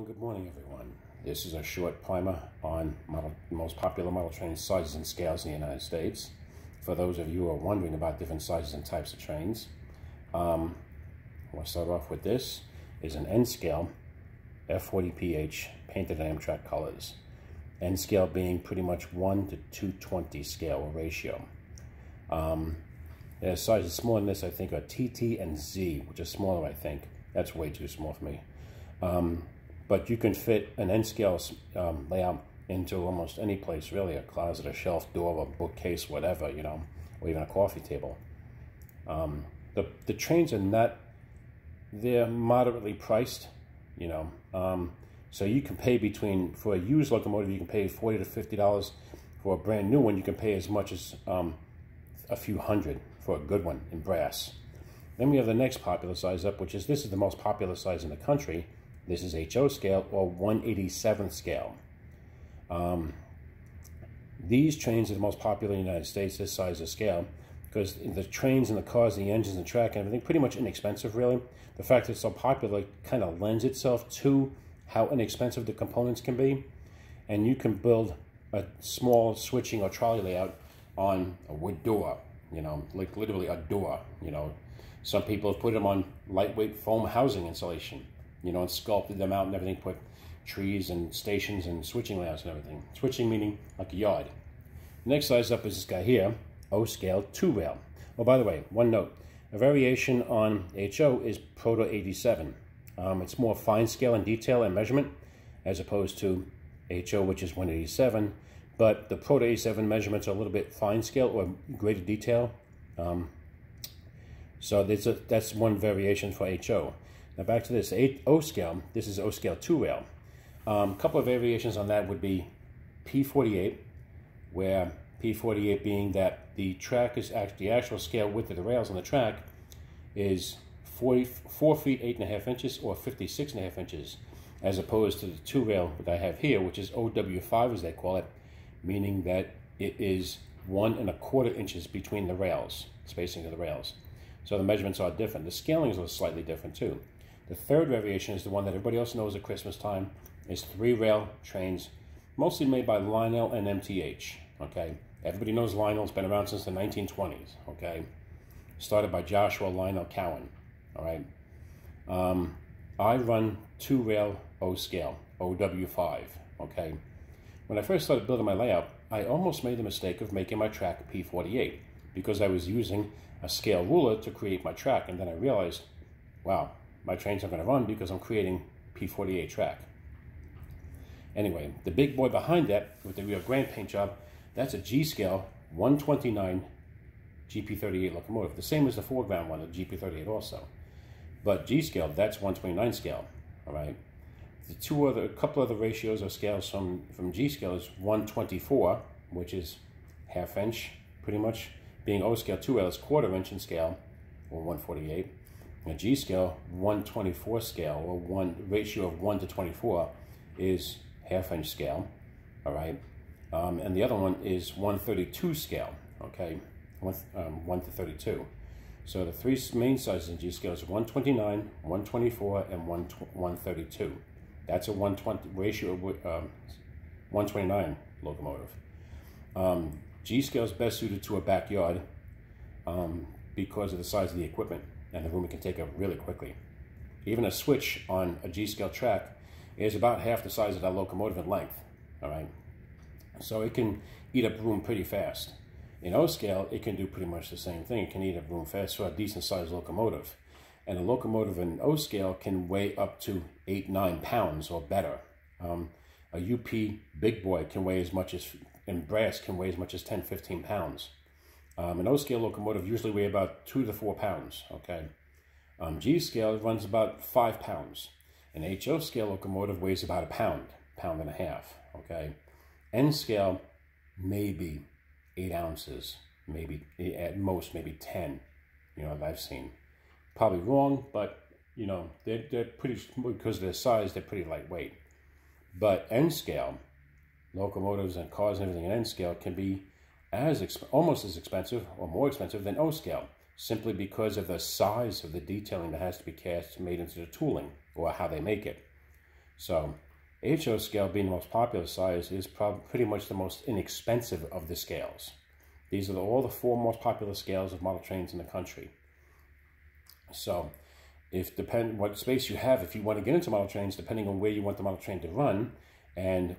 and good morning, everyone. This is a short primer on the most popular model train sizes and scales in the United States. For those of you who are wondering about different sizes and types of trains, we'll start off with this. Is an N scale F40PH painted in Amtrak colors. N scale being pretty much 1 to 220 scale or ratio. The sizes smaller than this, I think, are TT and Z, which is smaller, I think. That's way too small for me. But you can fit an N-scale layout into almost any place, really. A closet, a shelf, door, a bookcase, whatever, you know, or even a coffee table. The trains are not, they're moderately priced, you know. So you can pay for a used locomotive, you can pay $40 to $50. For a brand new one, you can pay as much as a few hundred for a good one in brass. Then we have the next popular size up, which is, this is the most popular size in the country. This is HO scale, or 1/87th scale. These trains are the most popular in the United States, this size of scale, because the trains and the cars, the engines and track and everything, pretty much inexpensive, really. The fact that it's so popular kind of lends itself to how inexpensive the components can be. And you can build a small switching or trolley layout on a wood door, you know, like literally a door, you know. Some people have put them on lightweight foam housing insulation, you know, and sculpted them out and everything, put trees and stations and switching layouts and everything. Switching meaning like a yard. Next size up is this guy here, O scale 2-rail. Oh, by the way, one note. A variation on HO is Proto 87. It's more fine scale and detail and measurement as opposed to HO, which is 187. But the Proto 87 measurements are a little bit fine scale or greater detail. So that's one variation for HO. Now back to this O scale. This is O scale 2-rail. A couple of variations on that would be P48, where P48 being that the track is actually, the actual scale width of the rails on the track is 4 feet 8.5 inches or 56.5 inches, as opposed to the 2-rail that I have here, which is OW5 as they call it, meaning that it is 1 1/4 inches between the rails, spacing of the rails. So the measurements are different. The scalings are slightly different too. The third variation is the one that everybody else knows at Christmas time, is 3-rail trains, mostly made by Lionel and MTH, okay? Everybody knows Lionel's been around since the 1920s, okay? Started by Joshua Lionel Cowan, all right? I run 2-rail O scale, OW5, okay? When I first started building my layout, I almost made the mistake of making my track P48 because I was using a scale ruler to create my track, and then I realized, wow, my trains are going to run because I'm creating P48 track. Anyway, the big boy behind that with the Rio Grande paint job, that's a G scale 129 GP38 locomotive, the same as the foreground one, the GP38 also. But G scale, that's 129 scale, all right? A couple other ratios or scales from G scale is 124, which is ½ inch, pretty much. Being O scale 2-rail is 1/4 inch in scale, or 148. And G scale 124 scale, or ratio of 1 to 24, is ½ inch scale, all right? And the other one is 132 scale, okay? 1 to 32. So the three main sizes in G scale is 129, 124, and 132. That's a 120 ratio of 129 locomotive. G scale is best suited to a backyard because of the size of the equipment and the room it can take up really quickly. Even a switch on a G scale track is about half the size of that locomotive in length, all right? So it can eat up room pretty fast. In O scale, it can do pretty much the same thing. It can eat up room fast for a decent sized locomotive. And a locomotive in O scale can weigh up to 8-9 pounds or better. A UP big boy can weigh as much as, in brass, can weigh as much as 10-15 pounds. An O scale locomotive usually weigh about 2 to 4 pounds, okay? G scale runs about 5 pounds. An HO scale locomotive weighs about a pound, 1.5 pounds, okay? N scale, maybe 8 ounces, maybe at most, maybe 10, you know, that I've seen. Probably wrong, but, you know, they're pretty, because of their size, they're pretty lightweight. But N scale, locomotives and cars and everything in N scale can be almost as expensive or more expensive than O scale, simply because of the size of the detailing that has to be made into the tooling or how they make it. So HO scale, being the most popular size, is pretty much the most inexpensive of the scales. These are all the 4 most popular scales of model trains in the country. So depend what space you have, if you want to get into model trains, depending on where you want the model train to run and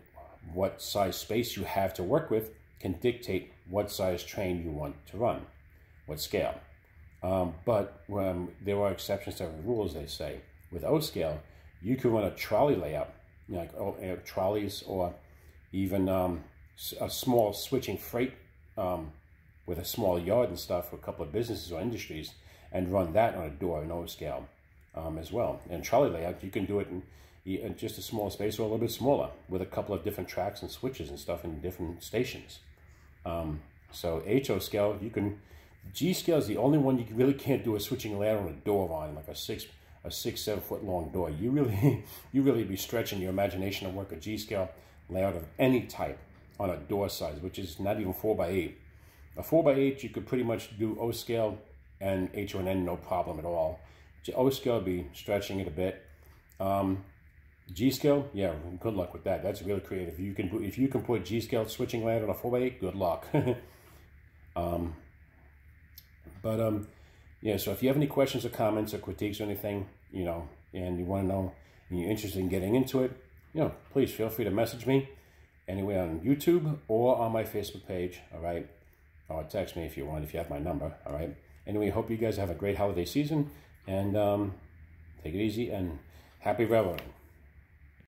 what size space you have to work with, can dictate what size train you want to run, what scale. But there are exceptions to the rules, they say. With O scale, you can run a trolley layout, like trolleys, or even a small switching freight with a small yard and stuff for a couple of businesses or industries, and run that on a door in O scale as well. And trolley layout, you can do it in just a small space or a little bit smaller with a couple of different tracks and switches and stuff in different stations. So HO scale, you can. G scale is the only one you really can't do a switching layout on a door on, like a 6-7 foot long door. You really be stretching your imagination to work a G scale layout of any type on a door size, which is not even 4x8. A 4x8 you could pretty much do O scale and HO and N no problem at all. O scale would be stretching it a bit. G scale, yeah, good luck with that. That's really creative. If you can put G scale switching layout on a 4x8, good luck. Yeah, so if you have any questions or comments or critiques or anything, and you want to know, and you're interested in getting into it, please feel free to message me anywhere on YouTube or on my Facebook page, all right? Or text me if you want, if you have my number, all right? Anyway, hope you guys have a great holiday season, and take it easy, and happy railroading.